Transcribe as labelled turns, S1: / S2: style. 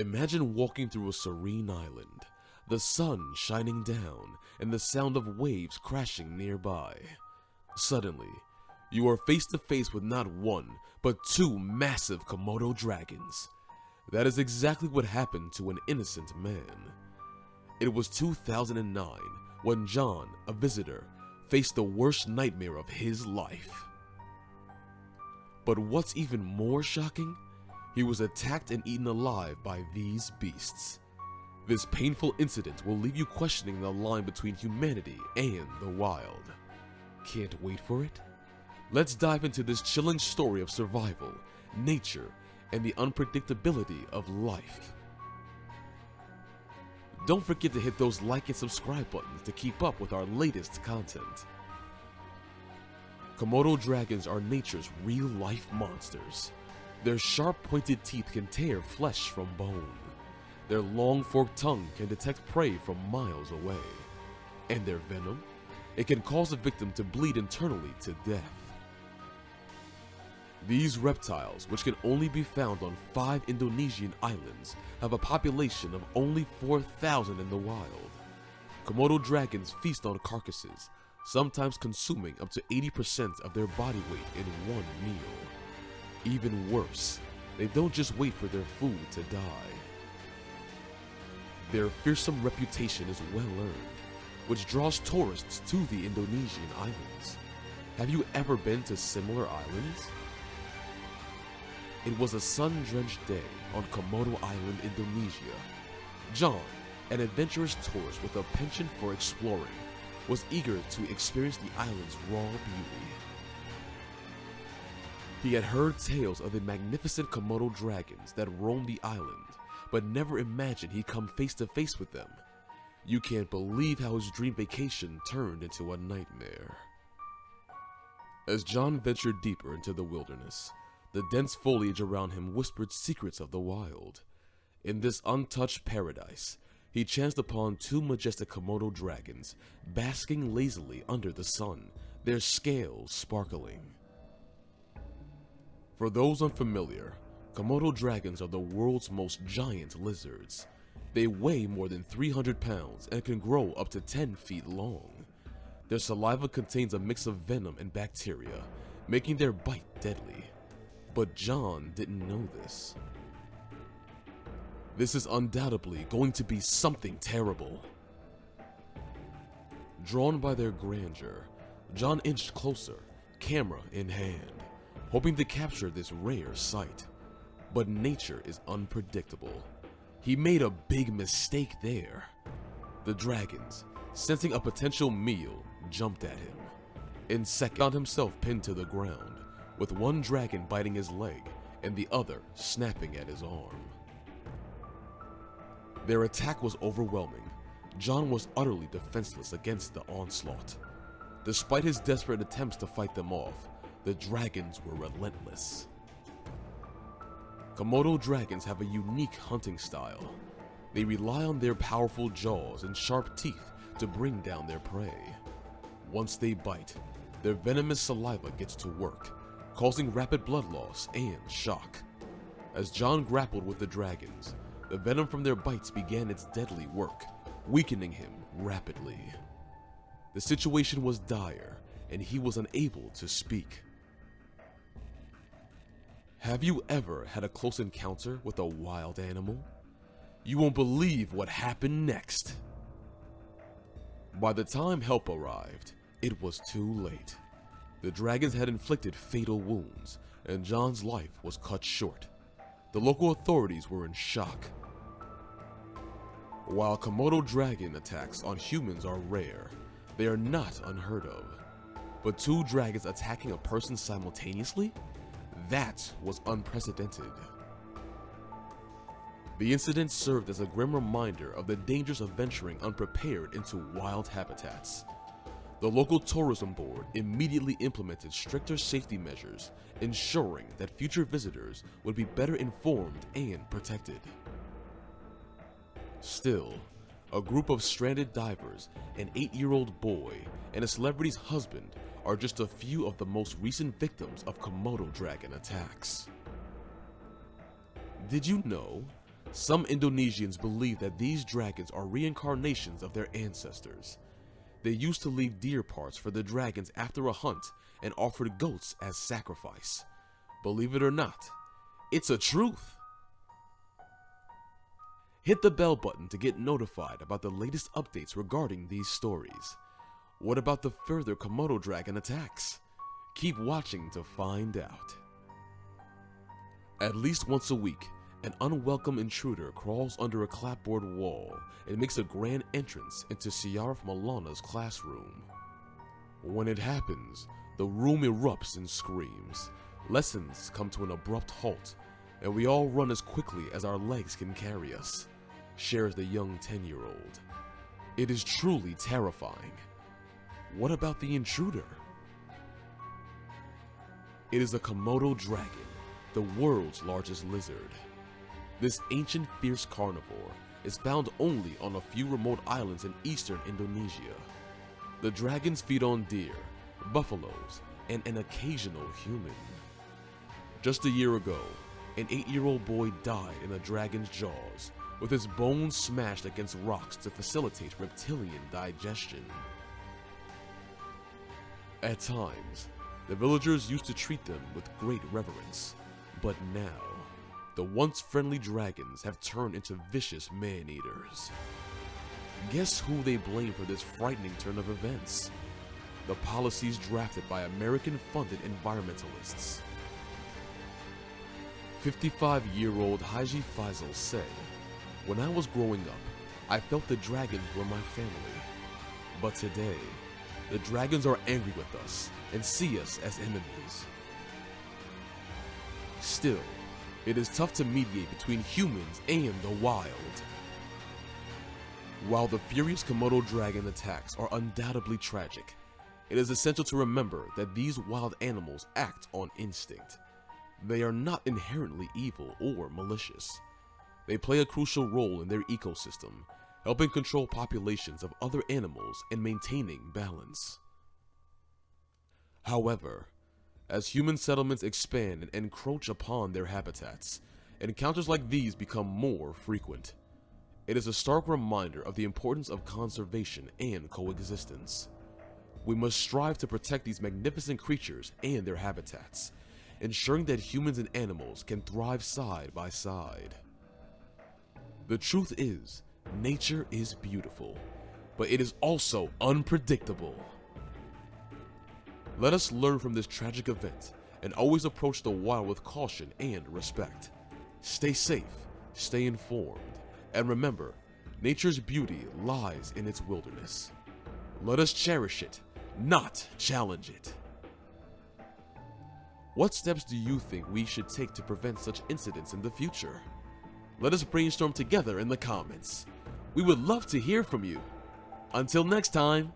S1: Imagine walking through a serene island, the sun shining down and the sound of waves crashing nearby. Suddenly, you are face to face with not one, but two massive Komodo dragons. That is exactly what happened to an innocent man. It was 2009 when John, a visitor, faced the worst nightmare of his life. But what's even more shocking? He was attacked and eaten alive by these beasts. This painful incident will leave you questioning the line between humanity and the wild. Can't wait for it? Let's dive into this chilling story of survival, nature, and the unpredictability of life. Don't forget to hit those like and subscribe buttons to keep up with our latest content. Komodo dragons are nature's real-life monsters. Their sharp pointed teeth can tear flesh from bone. Their long forked tongue can detect prey from miles away. And their venom? It can cause a victim to bleed internally to death. These reptiles, which can only be found on 5 Indonesian islands, have a population of only 4,000 in the wild. Komodo dragons feast on carcasses, sometimes consuming up to 80% of their body weight in one meal. Even worse, they don't just wait for their food to die. Their fearsome reputation is well earned, which draws tourists to the Indonesian islands. Have you ever been to similar islands? It was a sun-drenched day on Komodo Island, Indonesia. John, an adventurous tourist with a penchant for exploring, was eager to experience the island's raw beauty. He had heard tales of the magnificent Komodo dragons that roamed the island, but never imagined he'd come face to face with them. You can't believe how his dream vacation turned into a nightmare. As John ventured deeper into the wilderness, the dense foliage around him whispered secrets of the wild. In this untouched paradise, he chanced upon 2 majestic Komodo dragons basking lazily under the sun, their scales sparkling. For those unfamiliar, Komodo dragons are the world's most giant lizards. They weigh more than 300 pounds and can grow up to 10 feet long. Their saliva contains a mix of venom and bacteria, making their bite deadly. But John didn't know this. This is undoubtedly going to be something terrible. Drawn by their grandeur, John inched closer, camera in hand, hoping to capture this rare sight. But nature is unpredictable. He made a big mistake there. The dragons, sensing a potential meal, jumped at him. In seconds, he found himself pinned to the ground, with one dragon biting his leg and the other snapping at his arm. Their attack was overwhelming. John was utterly defenseless against the onslaught. Despite his desperate attempts to fight them off, the dragons were relentless. Komodo dragons have a unique hunting style. They rely on their powerful jaws and sharp teeth to bring down their prey. Once they bite, their venomous saliva gets to work, causing rapid blood loss and shock. As John grappled with the dragons, the venom from their bites began its deadly work, weakening him rapidly. The situation was dire, and he was unable to speak. Have you ever had a close encounter with a wild animal? You won't believe what happened next. By the time help arrived, it was too late. The dragons had inflicted fatal wounds, and John's life was cut short. The local authorities were in shock. While Komodo dragon attacks on humans are rare, they are not unheard of. But 2 dragons attacking a person simultaneously? That was unprecedented. The incident served as a grim reminder of the dangers of venturing unprepared into wild habitats. The local tourism board immediately implemented stricter safety measures, ensuring that future visitors would be better informed and protected. Still, a group of stranded divers, an 8-year-old boy, and a celebrity's husband are just a few of the most recent victims of Komodo dragon attacks. Did you know Some Indonesians believe that these dragons are reincarnations of their ancestors. They used to leave deer parts for the dragons after a hunt and offered goats as sacrifice. Believe it or not, it's a truth. Hit the bell button to get notified about the latest updates regarding these stories. What about the further Komodo dragon attacks? Keep watching to find out. At least once a week, an unwelcome intruder crawls under a clapboard wall and makes a grand entrance into Syarif Maulana's classroom. When it happens, the room erupts in screams. Lessons come to an abrupt halt, and we all run as quickly as our legs can carry us, shares the young 10-year-old. It is truly terrifying. What about the intruder? It is a Komodo dragon, the world's largest lizard. This ancient fierce carnivore is found only on a few remote islands in eastern Indonesia. The dragons feed on deer, buffaloes, and an occasional human. Just a year ago, an 8-year-old boy died in a dragon's jaws, with his bones smashed against rocks to facilitate reptilian digestion. At times, the villagers used to treat them with great reverence, but now, the once friendly dragons have turned into vicious man-eaters. Guess who they blame for this frightening turn of events? The policies drafted by American-funded environmentalists. 55-year-old Haji Faisal said, "When I was growing up, I felt the dragons were my family. But today, the dragons are angry with us and see us as enemies." Still, it is tough to mediate between humans and the wild. While the furious Komodo dragon attacks are undoubtedly tragic, it is essential to remember that these wild animals act on instinct. They are not inherently evil or malicious. They play a crucial role in their ecosystem, helping control populations of other animals and maintaining balance. However, as human settlements expand and encroach upon their habitats, encounters like these become more frequent. It is a stark reminder of the importance of conservation and coexistence. We must strive to protect these magnificent creatures and their habitats, ensuring that humans and animals can thrive side by side. The truth is, nature is beautiful, but it is also unpredictable. Let us learn from this tragic event and always approach the wild with caution and respect. Stay safe, stay informed, and remember, nature's beauty lies in its wilderness. Let us cherish it, not challenge it. What steps do you think we should take to prevent such incidents in the future? Let us brainstorm together in the comments. We would love to hear from you. Until next time.